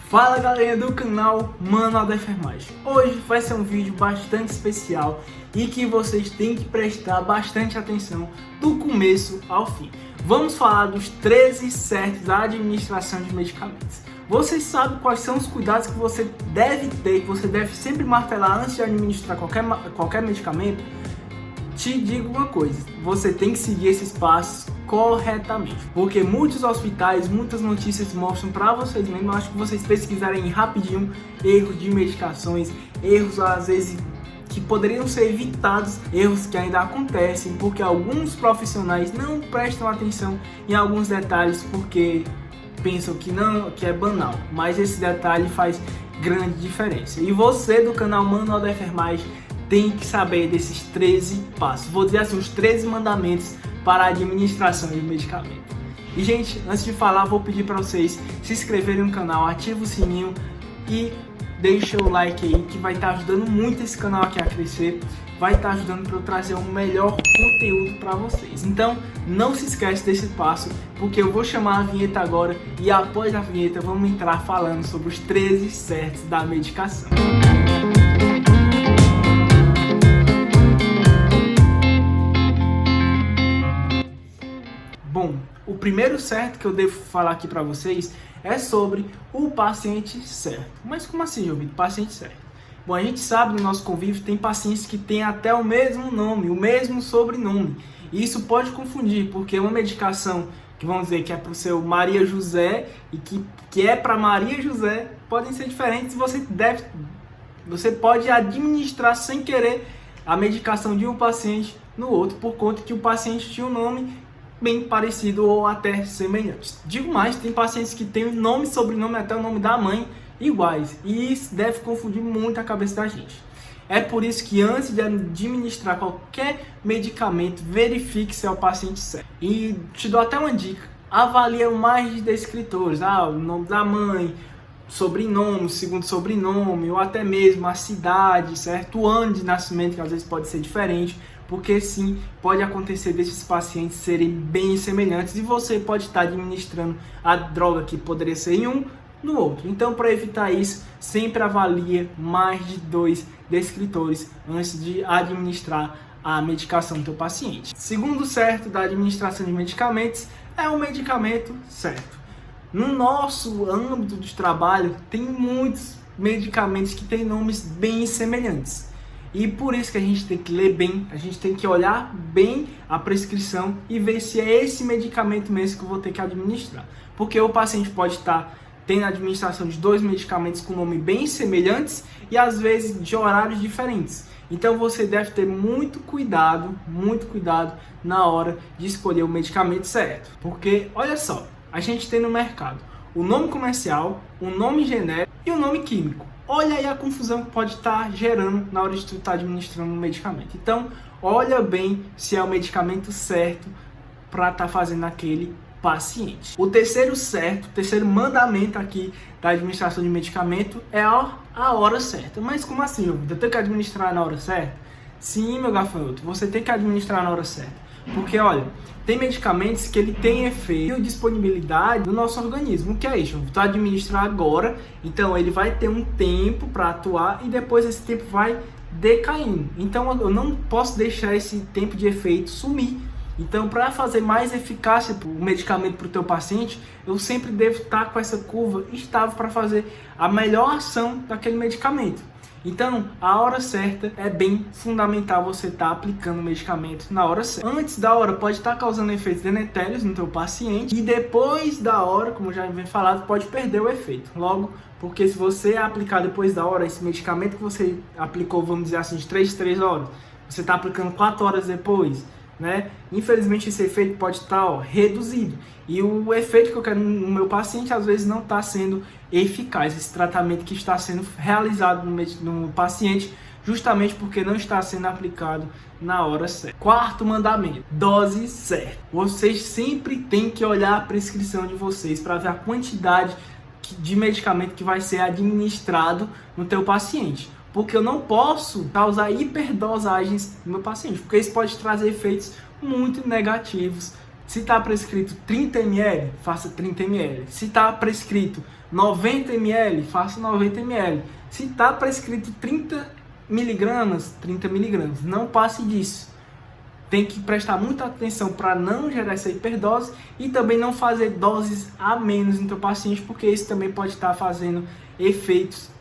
Fala galerinha do canal Manual da Enfermagem. Hoje vai ser um vídeo bastante especial e que vocês têm que prestar bastante atenção do começo ao fim. Vamos falar dos 13 certos da administração de medicamentos. Vocês sabem quais são os cuidados que você deve ter, que você deve sempre martelar antes de administrar qualquer medicamento? Te digo uma coisa, você tem que seguir esses passos corretamente, porque muitos hospitais, muitas notícias mostram para vocês mesmo. Acho que vocês pesquisarem rapidinho erros de medicações, erros às vezes que poderiam ser evitados, erros que ainda acontecem porque alguns profissionais não prestam atenção em alguns detalhes porque pensam que é banal, mas esse detalhe faz grande diferença. E você do canal Manual da Enfermagem tem que saber desses 13 passos. Vou dizer assim, os 13 mandamentos para a administração de medicamento. E gente, antes de falar, vou pedir para vocês se inscreverem no canal, ativem o sininho e deixem o like aí, que vai estar ajudando muito esse canal aqui a crescer, vai estar ajudando para eu trazer um melhor conteúdo para vocês. Então, não se esquece desse passo, porque eu vou chamar a vinheta agora e após a vinheta vamos entrar falando sobre os 13 certos da medicação. Bom, o primeiro certo que eu devo falar aqui para vocês é sobre o paciente certo. Mas como assim, Jovito? Paciente certo? Bom, a gente sabe no nosso convívio tem pacientes que têm até o mesmo nome, o mesmo sobrenome. E isso pode confundir, porque uma medicação que vamos dizer que é para o seu Maria José e que é para Maria José podem ser diferentes. Você pode administrar sem querer a medicação de um paciente no outro por conta que o paciente tinha um nome bem parecido ou até semelhante. Digo mais, tem pacientes que têm nome, sobrenome, até o nome da mãe iguais, e isso deve confundir muito a cabeça da gente. É por isso que antes de administrar qualquer medicamento, verifique se é o paciente certo. E te dou até uma dica, avalie mais de descritores, o nome da mãe, sobrenome, segundo sobrenome, ou até mesmo a cidade, certo? O ano de nascimento, que às vezes pode ser diferente, porque sim, pode acontecer desses pacientes serem bem semelhantes e você pode estar administrando a droga que poderia ser em um no outro. Então, para evitar isso, sempre avalie mais de 2 descritores antes de administrar a medicação do teu paciente. Segundo certo da administração de medicamentos é o medicamento certo. No nosso âmbito de trabalho, tem muitos medicamentos que têm nomes bem semelhantes. E por isso que a gente tem que ler bem, a gente tem que olhar bem a prescrição e ver se é esse medicamento mesmo que eu vou ter que administrar. Porque o paciente pode estar tendo a administração de 2 medicamentos com nome bem semelhantes e às vezes de horários diferentes. Então você deve ter muito cuidado na hora de escolher o medicamento certo. Porque, olha só, a gente tem no mercado o nome comercial, o nome genérico e o nome químico. Olha aí a confusão que pode estar gerando na hora de tu estar administrando um medicamento. Então, olha bem se é o medicamento certo para estar fazendo aquele paciente. O terceiro certo, o terceiro mandamento aqui da administração de medicamento é a hora certa. Mas como assim, eu tenho que administrar na hora certa? Sim, meu gafanhoto, você tem que administrar na hora certa. Porque, olha, tem medicamentos que ele tem efeito e disponibilidade no nosso organismo. O que é isso? Tu administrar agora, então ele vai ter um tempo para atuar e depois esse tempo vai decaindo. Então eu não posso deixar esse tempo de efeito sumir. Então, para fazer mais eficácia o medicamento para o teu paciente, eu sempre devo estar com essa curva estável para fazer a melhor ação daquele medicamento. Então, a hora certa é bem fundamental você estar aplicando o medicamento na hora certa. Antes da hora pode estar causando efeitos deletéreos no teu paciente e depois da hora, como já vem falado, pode perder o efeito. Logo, porque se você aplicar depois da hora, esse medicamento que você aplicou, vamos dizer assim, de 3 horas, você está aplicando 4 horas depois, né? Infelizmente esse efeito pode estar reduzido e o efeito que eu quero no meu paciente às vezes não está sendo eficaz, esse tratamento que está sendo realizado no paciente justamente porque não está sendo aplicado na hora certa. Quarto mandamento, dose certa. Vocês sempre têm que olhar a prescrição de vocês para ver a quantidade de medicamento que vai ser administrado no teu paciente. Porque eu não posso causar hiperdosagens no meu paciente, porque isso pode trazer efeitos muito negativos Se está prescrito 30 ml, faça 30 ml. Se está prescrito 90 ml, faça 90 ml. Se está prescrito 30 miligramas, 30 miligramas. Não passe disso. Tem que prestar muita atenção para não gerar essa hiperdose e também não fazer doses a menos no teu paciente, porque isso também pode estar fazendo efeitos.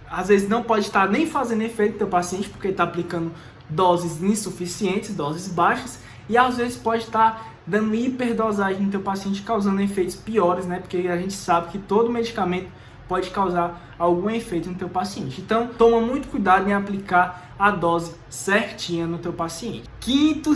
Às vezes não pode estar nem fazendo efeito no teu paciente, porque está aplicando doses insuficientes, doses baixas, e às vezes pode estar dando hiperdosagem no teu paciente, causando efeitos piores, né? Porque a gente sabe que todo medicamento pode causar algum efeito no teu paciente. Então, toma muito cuidado em aplicar a dose certinha no teu paciente. Quinto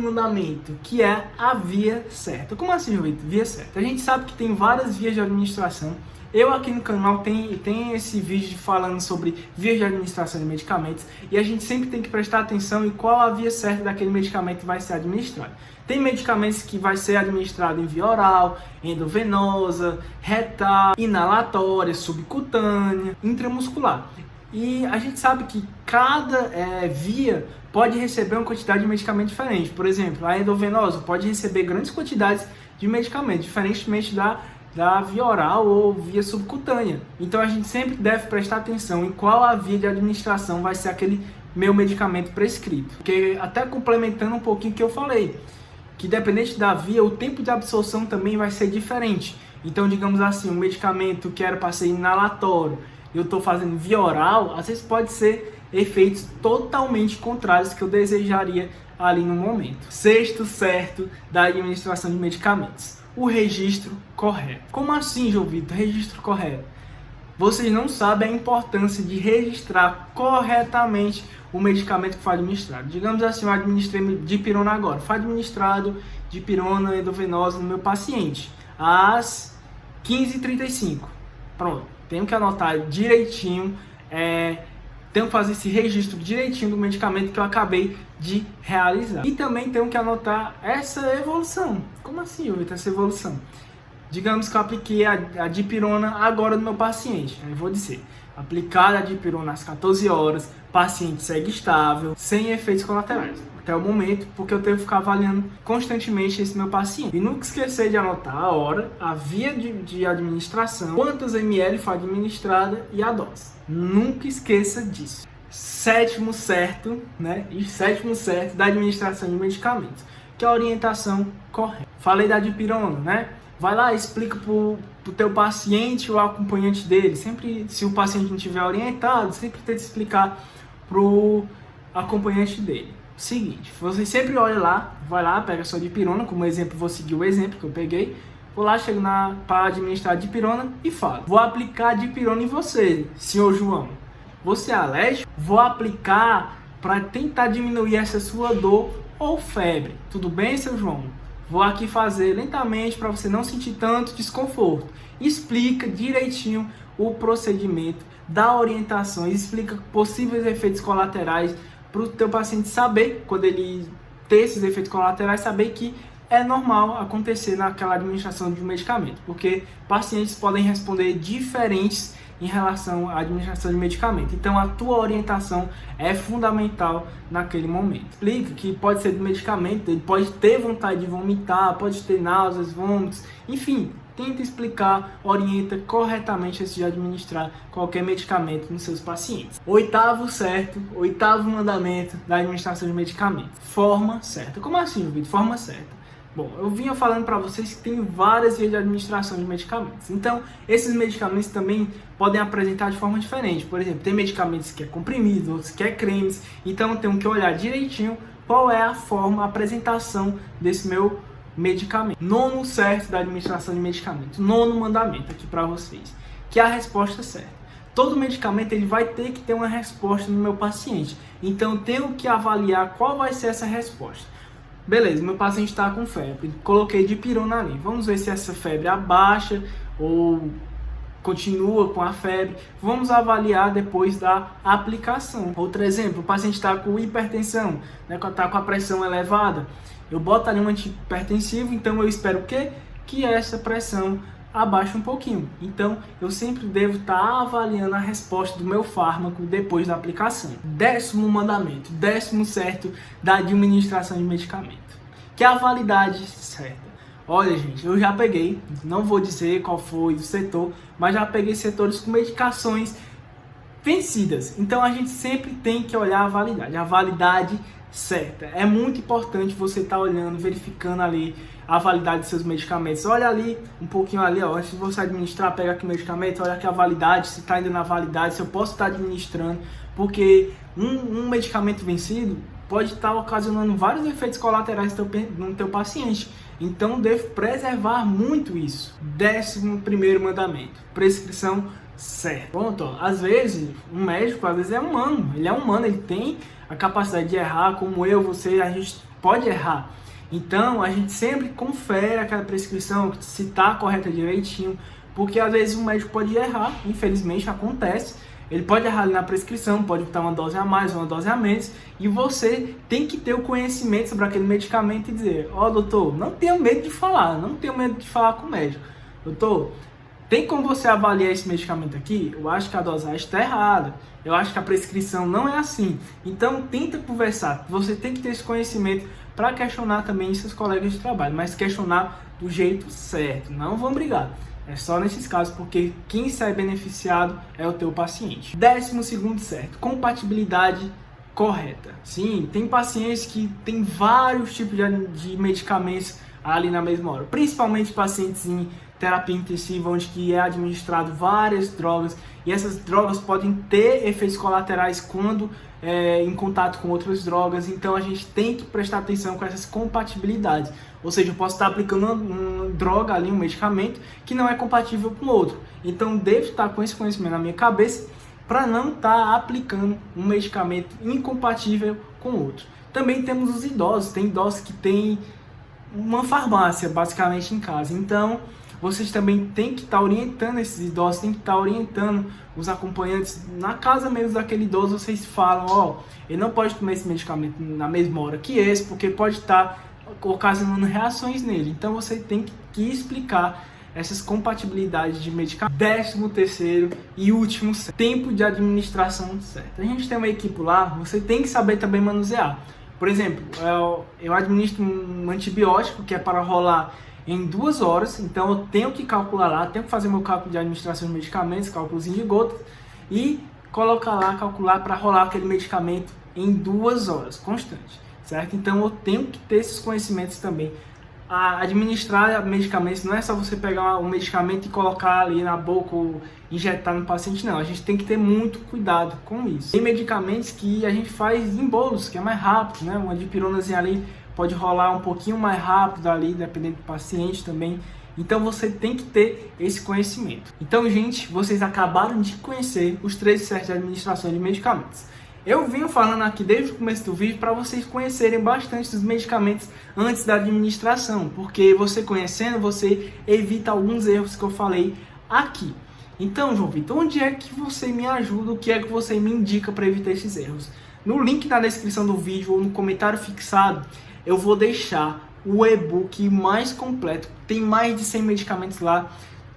mandamento, que é a via certa. Como assim, Vitor? Via certa. A gente sabe que tem várias vias de administração. Eu aqui no canal tem esse vídeo falando sobre vias de administração de medicamentos e a gente sempre tem que prestar atenção em qual a via certa daquele medicamento vai ser administrado. Tem medicamentos que vai ser administrado em via oral, endovenosa, retal, inalatória, subcutânea, intramuscular. E a gente sabe que cada via pode receber uma quantidade de medicamento diferente. Por exemplo, a endovenosa pode receber grandes quantidades de medicamento, diferentemente da via oral ou via subcutânea. Então a gente sempre deve prestar atenção em qual a via de administração vai ser aquele meu medicamento prescrito. Porque até complementando um pouquinho o que eu falei, que dependente da via, o tempo de absorção também vai ser diferente. Então, digamos assim, um medicamento que era para ser inalatório, eu estou fazendo via oral, às vezes pode ser efeitos totalmente contrários que eu desejaria ali no momento. Sexto certo da administração de medicamentos: o registro correto. Como assim, João Vitor? Registro correto. Vocês não sabem a importância de registrar corretamente o medicamento que foi administrado. Digamos assim, eu administrei dipirona agora. Foi administrado dipirona endovenosa no meu paciente às 15h35. Pronto. Tenho que anotar direitinho, tenho que fazer esse registro direitinho do medicamento que eu acabei de realizar. E também tenho que anotar essa evolução. Como assim, Vitor, essa evolução? Digamos que eu apliquei a dipirona agora no meu paciente. Eu vou dizer, aplicada a dipirona às 14 horas, paciente segue estável, sem efeitos colaterais. Até o momento, porque eu tenho que ficar avaliando constantemente esse meu paciente. E nunca esquecer de anotar a hora, a via de administração, quantos ml foi administrada e a dose. Nunca esqueça disso. Sétimo certo da administração de medicamentos, que é a orientação correta. Falei da dipirona, né? Vai lá, explica pro teu paciente ou acompanhante dele. Sempre, se o paciente não estiver orientado, sempre tenta explicar pro acompanhante dele. Seguinte, você sempre olha lá, vai lá, pega a sua dipirona, como exemplo, vou seguir o exemplo que eu peguei. Vou lá, chego para administrar a dipirona e falo: vou aplicar a dipirona em você, senhor João. Você é alérgico? Vou aplicar para tentar diminuir essa sua dor ou febre. Tudo bem, seu João? Vou aqui fazer lentamente para você não sentir tanto desconforto. Explica direitinho o procedimento, dá orientações, explica possíveis efeitos colaterais para o teu paciente saber, quando ele ter esses efeitos colaterais, saber que é normal acontecer naquela administração de um medicamento, porque pacientes podem responder diferentes em relação à administração de medicamento. Então a tua orientação é fundamental naquele momento. Explica que pode ser do medicamento, ele pode ter vontade de vomitar, pode ter náuseas, vômitos, enfim, tenta explicar, orienta corretamente antes de administrar qualquer medicamento nos seus pacientes. Oitavo mandamento da administração de medicamentos: forma certa. Como assim, Vitor? Forma certa. Bom, eu vinha falando para vocês que tem várias vias de administração de medicamentos. Então, esses medicamentos também podem apresentar de forma diferente. Por exemplo, tem medicamentos que é comprimido, outros que é cremes. Então, eu tenho que olhar direitinho qual é a forma, a apresentação desse meu medicamento. Nono certo da administração de medicamentos. Nono mandamento aqui para vocês, que é a resposta certa. Todo medicamento ele vai ter que ter uma resposta no meu paciente. Então, eu tenho que avaliar qual vai ser essa resposta. Beleza, meu paciente está com febre, coloquei dipirona ali. Vamos ver se essa febre abaixa ou continua com a febre. Vamos avaliar depois da aplicação. Outro exemplo, o paciente está com hipertensão, né, está com a pressão elevada. Eu boto ali um antihipertensivo, então eu espero o quê? Que essa pressão abaixe um pouquinho. Então, eu sempre devo estar avaliando a resposta do meu fármaco depois da aplicação. Décimo mandamento, décimo certo da administração de medicamento, que é a validade certa. Olha, gente, eu já peguei, não vou dizer qual foi o setor, mas já peguei setores com medicações vencidas. Então a gente sempre tem que olhar a validade certa. É muito importante você estar olhando, verificando ali a validade dos seus medicamentos. Olha ali, um pouquinho ali, ó, se você administrar, pega aqui o medicamento, olha aqui a validade, se está ainda na validade, se eu posso estar administrando, porque um medicamento vencido pode estar ocasionando vários efeitos colaterais no teu paciente. Então, devo preservar muito isso. 11º mandamento, prescrição certa. Pronto, ó. Às vezes, um médico, é humano. Ele é humano, ele tem a capacidade de errar, como eu, você, a gente pode errar. Então, a gente sempre confere aquela prescrição, se está correta direitinho, porque às vezes o médico pode errar, infelizmente acontece. Ele pode errar ali na prescrição, pode botar uma dose a mais, uma dose a menos, e você tem que ter o conhecimento sobre aquele medicamento e dizer: ó, doutor, não tenha medo de falar, não tenha medo de falar com o médico. Doutor, tem como você avaliar esse medicamento aqui? Eu acho que a dosagem está errada, eu acho que a prescrição não é assim. Então, tenta conversar, você tem que ter esse conhecimento para questionar também seus colegas de trabalho, mas questionar do jeito certo, não vão brigar. É só nesses casos, porque quem sai beneficiado é o teu paciente. 12º certo, compatibilidade correta. Sim, tem pacientes que tem vários tipos de medicamentos ali na mesma hora, principalmente pacientes em terapia intensiva, onde que é administrado várias drogas, e essas drogas podem ter efeitos colaterais quando em contato com outras drogas. Então a gente tem que prestar atenção com essas compatibilidades. Ou seja, eu posso estar aplicando uma droga ali, um medicamento, que não é compatível com outro. Então devo estar com esse conhecimento na minha cabeça para não estar aplicando um medicamento incompatível com outro. Também temos os idosos. Tem idosos que têm uma farmácia basicamente em casa. Então vocês também têm que estar orientando esses idosos, tem que estar orientando os acompanhantes na casa mesmo daquele idoso. Vocês falam: ó, ele não pode tomar esse medicamento na mesma hora que esse, porque pode estar ocasionando reações nele. Então você tem que explicar essas compatibilidades de medicamentos. 13º e último, tempo de administração certo. A gente tem uma equipe lá, você tem que saber também manusear. Por exemplo, eu administro um antibiótico que é para rolar em 2 horas, então eu tenho que calcular lá, tenho que fazer meu cálculo de administração de medicamentos, cálculozinho de gotas, e colocar lá, calcular para rolar aquele medicamento em 2 horas, constante, certo? Então eu tenho que ter esses conhecimentos também. Administrar medicamentos não é só você pegar um medicamento e colocar ali na boca ou injetar no paciente, não. A gente tem que ter muito cuidado com isso. Tem medicamentos que a gente faz em bolos, que é mais rápido, né? Uma dipironazinha ali pode rolar um pouquinho mais rápido ali, dependendo do paciente também. Então você tem que ter esse conhecimento. Então, gente, vocês acabaram de conhecer os 13 certos de administração de medicamentos. Eu venho falando aqui desde o começo do vídeo para vocês conhecerem bastante dos medicamentos antes da administração, porque você conhecendo, você evita alguns erros que eu falei aqui. Então, João Vitor, onde é que você me ajuda? O que é que você me indica para evitar esses erros? No link na descrição do vídeo ou no comentário fixado, eu vou deixar o e-book mais completo. Tem mais de 100 medicamentos lá,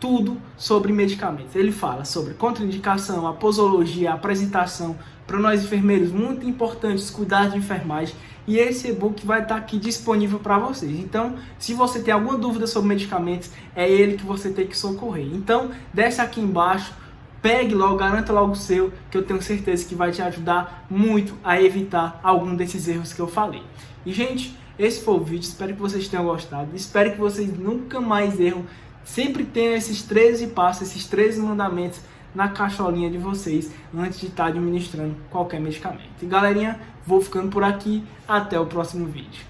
tudo sobre medicamentos. Ele fala sobre contraindicação, a posologia, a apresentação, para nós enfermeiros, muito importante, os cuidados de enfermagem. E esse e-book vai estar aqui disponível para vocês. Então, se você tem alguma dúvida sobre medicamentos, é ele que você tem que socorrer. Então, desce aqui embaixo, pegue logo, garanta logo o seu, que eu tenho certeza que vai te ajudar muito a evitar algum desses erros que eu falei. E, gente, esse foi o vídeo. Espero que vocês tenham gostado. Espero que vocês nunca mais erram. Sempre tenham esses 13 passos, esses 13 mandamentos na caixolinha de vocês antes de estar administrando qualquer medicamento. E galerinha, vou ficando por aqui. Até o próximo vídeo.